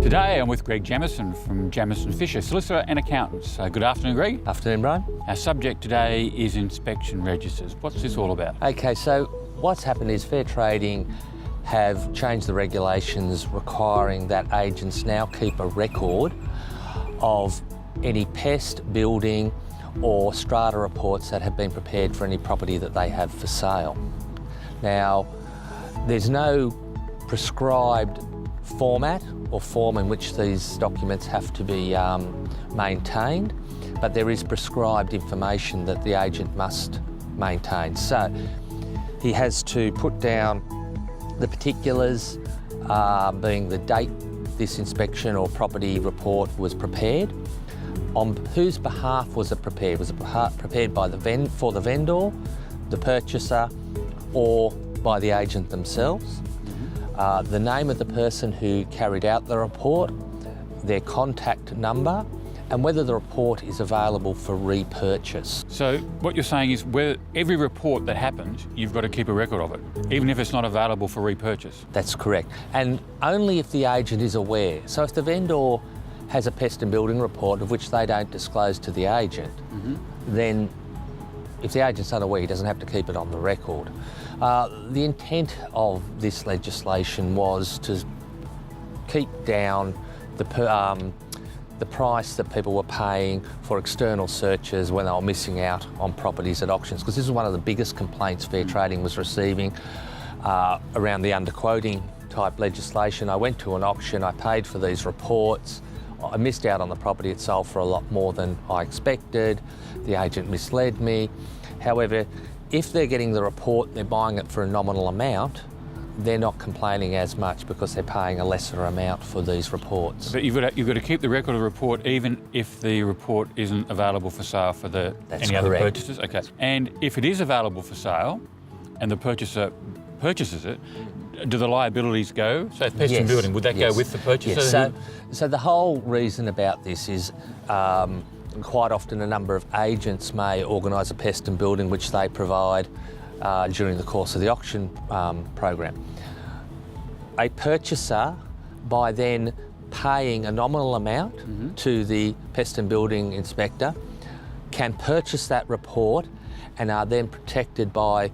Today I'm with Greg Jemmeson from Jemmeson Fisher, solicitor and accountants. Good afternoon, Greg. Afternoon, Brian. Our subject today is inspection registers. What's this all about? Okay, so what's happened is Fair Trading have changed the regulations requiring that agents now keep a record of any pest, building or strata reports that have been prepared for any property that they have for sale. Now, there's no prescribed format or form in which these documents have to be maintained, but there is prescribed information that the agent must maintain. So he has to put down the particulars, being the date this inspection or property report was prepared, on whose behalf was it prepared. Was it prepared by for the vendor, the purchaser, or by the agent themselves? The name of the person who carried out the report, their contact number, and whether the report is available for repurchase. So what you're saying is where every report that happens, you've got to keep a record of it, even if it's not available for repurchase. That's correct. And only if the agent is aware. So if the vendor has a pest and building report of which they don't disclose to the agent, then if the agent's unaware, he doesn't have to keep it on the record. The intent of this legislation was to keep down the price that people were paying for external searches when they were missing out on properties at auctions, because this is one of the biggest complaints Fair Trading was receiving around the underquoting type legislation. I went to an auction, I paid for these reports, I missed out on the property, it sold for a lot more than I expected, the agent misled me. However, if they're getting the report and they're buying it for a nominal amount, they're not complaining as much because they're paying a lesser amount for these reports. But you've got to keep the record of the report even if the report isn't available for sale for any other purchasers? Okay. And if it is available for sale and the purchaser purchases it, do the liabilities go? So pest and building, would that go with the purchaser? Yes. So the whole reason about this is quite often a number of agents may organise a pest and building which they provide during the course of the auction program. A purchaser, by then paying a nominal amount to the pest and building inspector, can purchase that report and are then protected by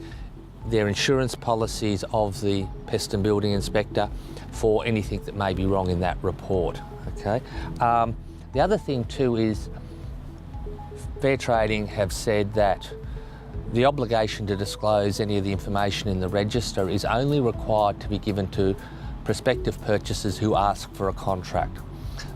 their insurance policies of the pest and building inspector for anything that may be wrong in that report. Okay. The other thing too is Fair Trading have said that the obligation to disclose any of the information in the register is only required to be given to prospective purchasers who ask for a contract.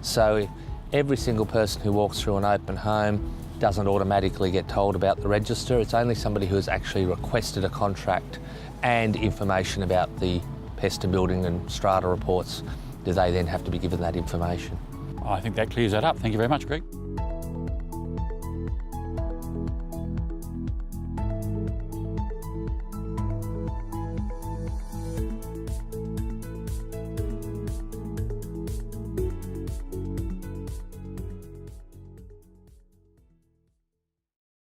So every single person who walks through an open home doesn't automatically get told about the register. It's only somebody who has actually requested a contract and information about the pest and building and strata reports do they then have to be given that information. I think that clears that up. Thank you very much, Greg.